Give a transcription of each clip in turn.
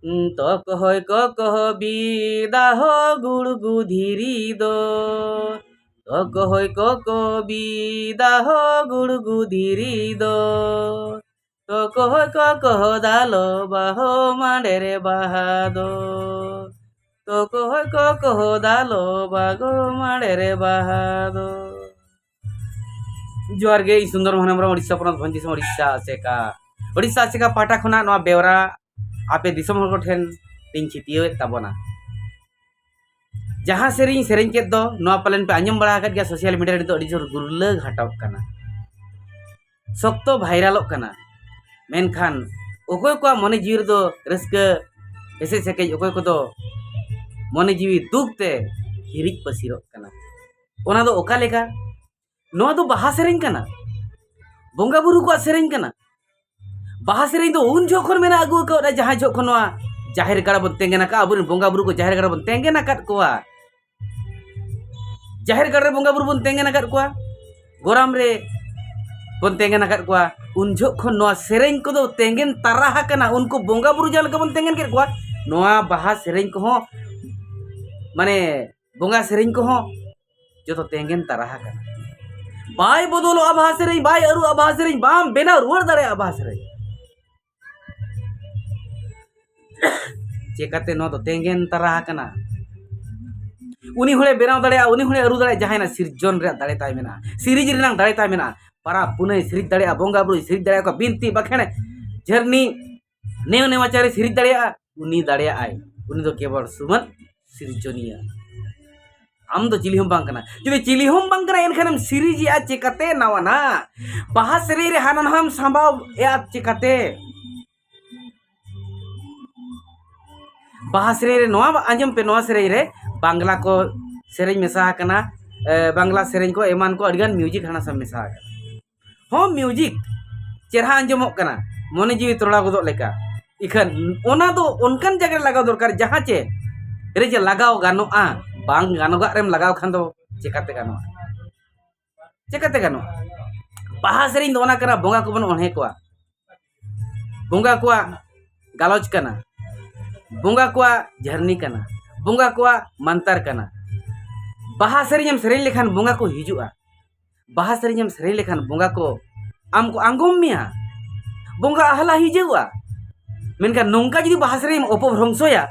Tokohoy kokoho bidaho gulugu dhiri do. Tokohoy koko bidaho gulugu dhiri do. Tokohoy kokoho dalo baho mandere bahado. Tokohoy kokoho dalo bago mandere bahado. जोहार गे सुंदर महानमरा ओडिशा पनत भंजिस ओडिशा सेका पाटा खना नवा बेवरा आपे दिसम हर को ठेन टिंग छितियो ताबोना जहां सेरिंग सेरिंग के दो नवा पालन पे आंजम बड़ा गया सोशल मीडिया रे तो अडी जोर गुरलग हटाव कना सख्तो भाइरालोग कना मेनखान ओकोय को मने जीव दो रस्क एसे सेके ओकोय को दो मने जीवी दुखते हिरिक पसिरो कना ओना दो ओका लेका नवा दो बाहा सेरिंग कना बोंगा बुरु को सेरिंग कना बाहा सेरिंग दो उन जोखन मेना अगु को जहां जोखन नवा जाहिर गाड़ा बन तेंगेना का अबुर बोंगा बुरु को जाहिर गाड़ा बन तेंगेना काट कोआ जाहिर गाड़ा बोंगा बुरु बन तेंगेना काट कोआ गोराम रे बन तेंगेना काट कोआ उन जोखन नवा सेरिंग को दो तेंगेन ताराहा कना उनको बोंगा बुरु जाल का बन तेंगेन के कोआ नवा बाहा सेरिंग को हो माने बोंगा सेरिंग को हो जो तो तेंगेन ताराहा कना बाय बदलो आभास रे बाय अरु आभास रे बाम बेना रुवर दाड़े आभास रे चेकाते नो तो तेंगेन तारा कना उनी होले बेनाव दाड़े उनी होले अरु दाड़े जहायना सिरजन रे दाड़े ताय मेना सिरिज रेनांग दाड़े ताय मेना पारा पुने सिरिज दाड़े बोंगा बुरु सिरिज दाड़े को बिनती बखेने झरनी नेव नेवाचारे सिरिज दाड़े उनी दाड़े आय उनी तो केवल सुमन सिरजनिया आम दो चिली हम बांग कना जुदि चिली हम बांग कना एनखानम सिरिज या चेकाते नावाना बाहा सेरे रे हानन हम संभाव या चेकाते बाहा सेरे रे नोआ आंजम पे नोआ सेरे रे बांग्ला को सेरेज मेसा कना बांग्ला सेरेज को एमान को अडिगान म्यूजिक हाना सब मेसा हो म्यूजिक चेरहा आंजमो कना मने जीवी तोड़ा गोदो लेका इखन ओना दो उनकन जगह लगाव दरकार जहां चे रे जे लगाव गानोआ बांग गानोगा रेम लगाव खान दो चेकाते गानो बाहा सेरिंग दोना कना बोंगा को बन ओन्हे कोआ बोंगा कोआ गालोच कना बोंगा कोआ झरनी कना बोंगा कोआ मंतर कना बाहा सेरिंग सेरिंग लेखान बोंगा को हिजुआ बाहा सेरिंग सेरिंग लेखान बोंगा को आम को आंगोम मिया बोंगा अहला हिजुआ मेनका नोंका जदि बाहा सेरिंग अपभ्रंशया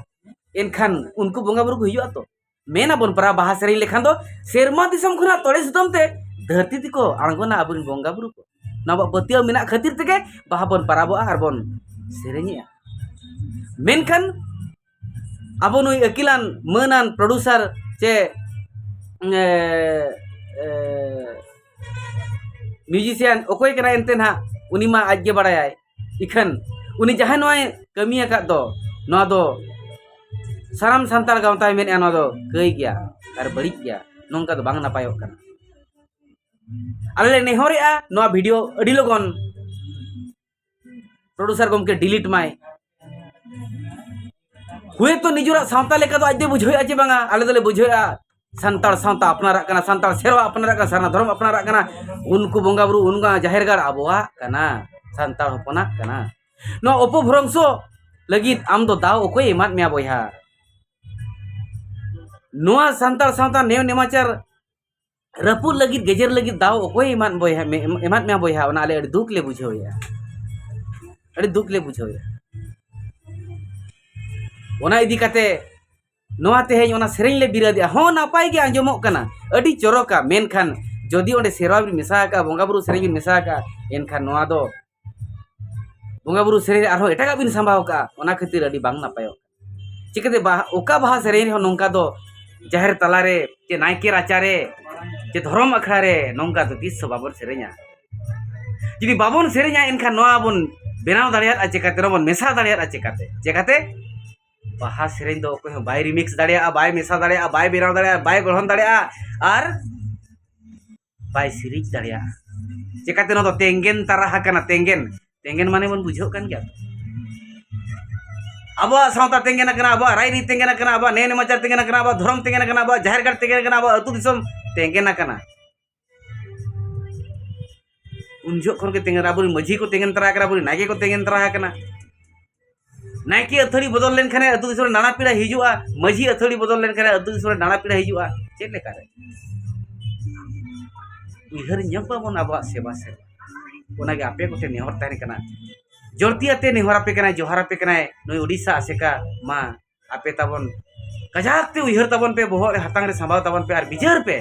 एनखान उनको बोंगा बुरु को हिजुआ तो मेना बन परा बाहा सेरिंग लेखान दो सेरमा दिसम खुना तोड़े सुतम ते धरती तिको आंगोना अबुन बोंगा बुरु को नबा बतिया मेना खातिर तेगे बाहा बन पराबो आर बन सेरेंगिया मेनखान अबो नुई अकिलान मनान प्रोड्यूसर चे म्यूजिशियन ओकोय कना एनते ना उनी मा आज्ञे बड़ाय इखन उनी जहां नोय कमिया का दो नो दो साराम संताल गावताय मेन एनो दो कई गया और बड़ी गया नोंका दो बांग नापायो कना आले नेहरिया नो वीडियो अडी लगन प्रोड्यूसर गमके डिलीट माय हुए तो निजुरा सावता लेका दो आजदे बुझोया जे बांगा आले दोले बुझोया संताल सावता अपनारा कना संताल सेरवा अपनारा कना सरना धर्म अपनारा कना उनको बोंगा बुरु उनका जाहिर गाड़ आबोआ कना संताल होपना कना नो अपभ्रंशो लगित आम दो दाव ओकोय एमात मेया बोया नोआ संताल सावता नेव नेमाचार रपुल लगित गेजर लगित दाव ओकोय एमात बोया एमात मेया बोया ओना आले अडी दुख ले बुझोया अडी दुख ले बुझोया ओना इदी काते नोआ तेहेñ ओना सेरेñ ले बिरादिया हो नापाय गे आंजमोक कना अडी चोरोका मेनखान जदि ओंडे सेरवा बिन मेसा का बोंगा बुरु सेरेñ बिन मेसा का एनखान नोआ दो बोंगा बुरु सेरेñ आरो एटागा बिन संभाव का ओना खातिर अडी बांग नापायो चिकते ओका बाहा सेरेñ हो नोंका दो जाहिर तलारे चे नायके राचारे चे धर्म अखड़ा रे नोंका तो तीस बाबन सेरेña जदि बाबन सेरेña एनखान नोआ बन बेनाव दाड़िया चेकाते बन मेसा दाड़िया चेकाते बाहा सेरेñ दो ओकोय बाय रिमिक्स दाड़िया बाय मेसा दाड़िया बाय बेनाव दाड़िया बाय गढ़न दाड़िया आर बाय सिरिज दाड़िया चेकाते नो तो तेंगेन तारा कना तेंगेन माने बन बुझो कान गया अब सावता तेंगेन कना अब रायनी तेंगेन कना अब नेन मचार तेंगेन कना अब धर्म तेंगेन कना अब जाहिर गाड़ तेंगेन कना अब अतु दिसम तेंगेन कना उन जो खन के तेंगेन अब मझी को तेंगेन तरा कना अब नागे को तेंगेन तरा कना नायके अथड़ी बदल लेन खाने अतु दिसरे नाना पीड़ा हिजुआ माझी अथड़ी बदल लेन खाने अतु दिसरे नाना पीड़ा हिजुआ चेक लेका रे उहर ᱧᱟᱯᱟᱢᱚᱱ ᱟᱵᱚᱣᱟᱜ सेवा से ओनागे आपे कोटे नेहर ताहेन कना जोरती आते नेहर आपे कना जोहार आपे कना नई ओडिशा आसेका मा आपे ताबन कजाकते उहर ताबन पे बोहर हातांग रे संभाव ताबन पे आर बिचार पे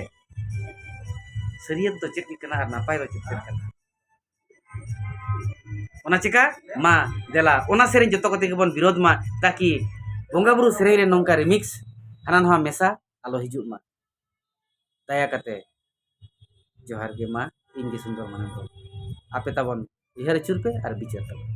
सरियत तो चेक कना आर नापाय दो चेक कना ओना चिका मा देला ओना सेरें जतो कते के बन विरोध मा ताकि बोंगा बुरु सेरें रे नोंका रिमिक्स हाना नहा मेसा आलो हिजुक मा दया कते जोहार गे मा इनगे सुंदर माने आपे ताबन इहर चुर पे आर बिचार ताबन